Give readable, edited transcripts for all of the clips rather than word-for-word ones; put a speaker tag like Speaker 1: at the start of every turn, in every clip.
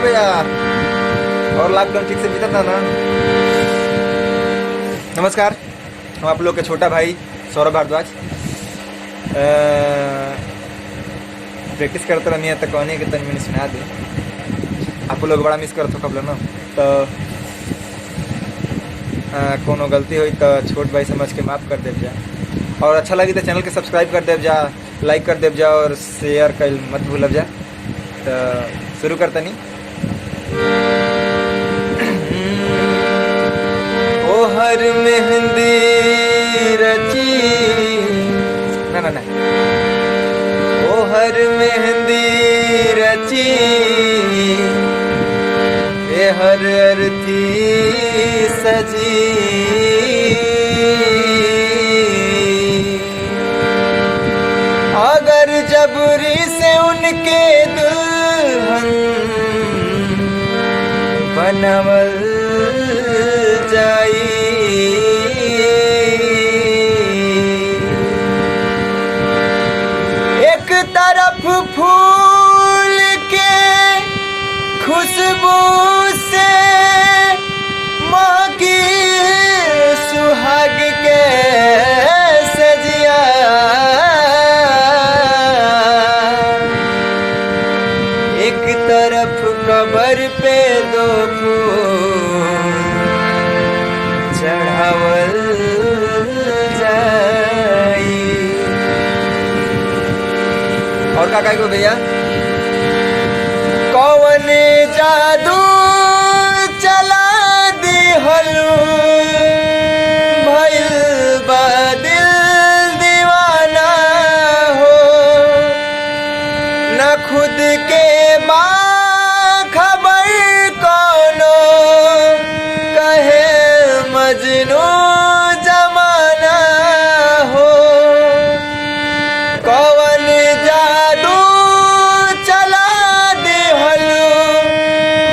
Speaker 1: भैया। और लॉकडाउन ठीक से बीता था ना। नमस्कार, हम आप लोग के छोटा भाई सौरभ भारद्वाज। प्रैक्टिस करते रहनी है तो कहने के तन मैंने सुना दी। आप लोग बड़ा मिस करते हो कब ना, तो कोनो गलती हुई तो छोट भाई समझ के माफ़ कर देव जा। और अच्छा लगी तो चैनल के सब्सक्राइब कर देव जा, लाइक कर देव जा और शेयर कर मत भूलब जा। तो शुरू करते नहीं। ओ हर मेहंदी रची ना ओ हर मेहंदी रची ए हर अर्थी सजी अगर जबरी से उनके दुल्हन बनवल जाई। एक तरफ फूल के खुशबू से महकी सुहाग के सजिया, एक तरफ कब्र पे दो फूल चढ़ावल जाई। और का को भैया कौन जादू चला दी हलू भइल बा दिल दीवाना हो, न खुद के बा खबर कोनो कहे मजनू जमाना हो। कौन जादू चला दे हलू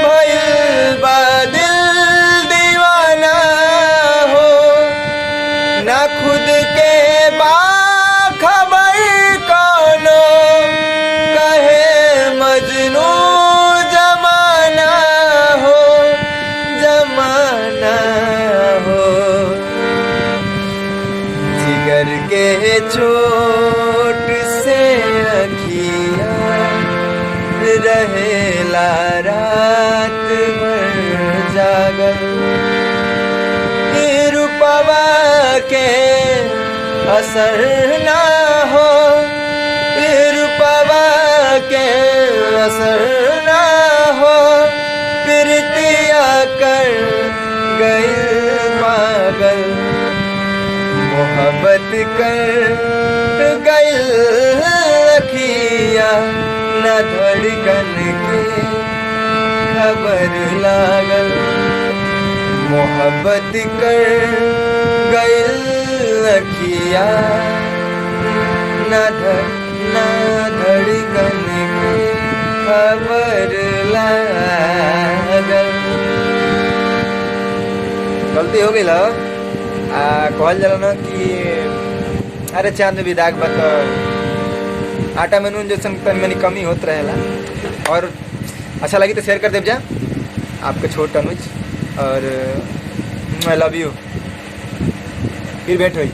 Speaker 1: भइल बा दिल दीवाना हो, ना खुद के बा खबर कोनो कहे मजनू जमाना हो, जमाना हो। जिगर के चोट से अखियाँ रहेला रात भर जागल, रूपवा के असर ना हो, रूपवा के असर ना हो। प्रीतिया कर गई पागल, मोहब्बत कर गई अखिया, न धड़कन के खबर लागल। मोहब्बत कर गई अखिया, न धड़कन के खबर लागल। गलती हो गई ला। कहल जाला ना कि अरे चांद में भी दाग बत आटा में नून जैसे तन में कमी होत रहेला। और अच्छा लगी तो शेयर कर देव जा। आपके छोट अनुज और आई लव यू। फिर भेंट हुई।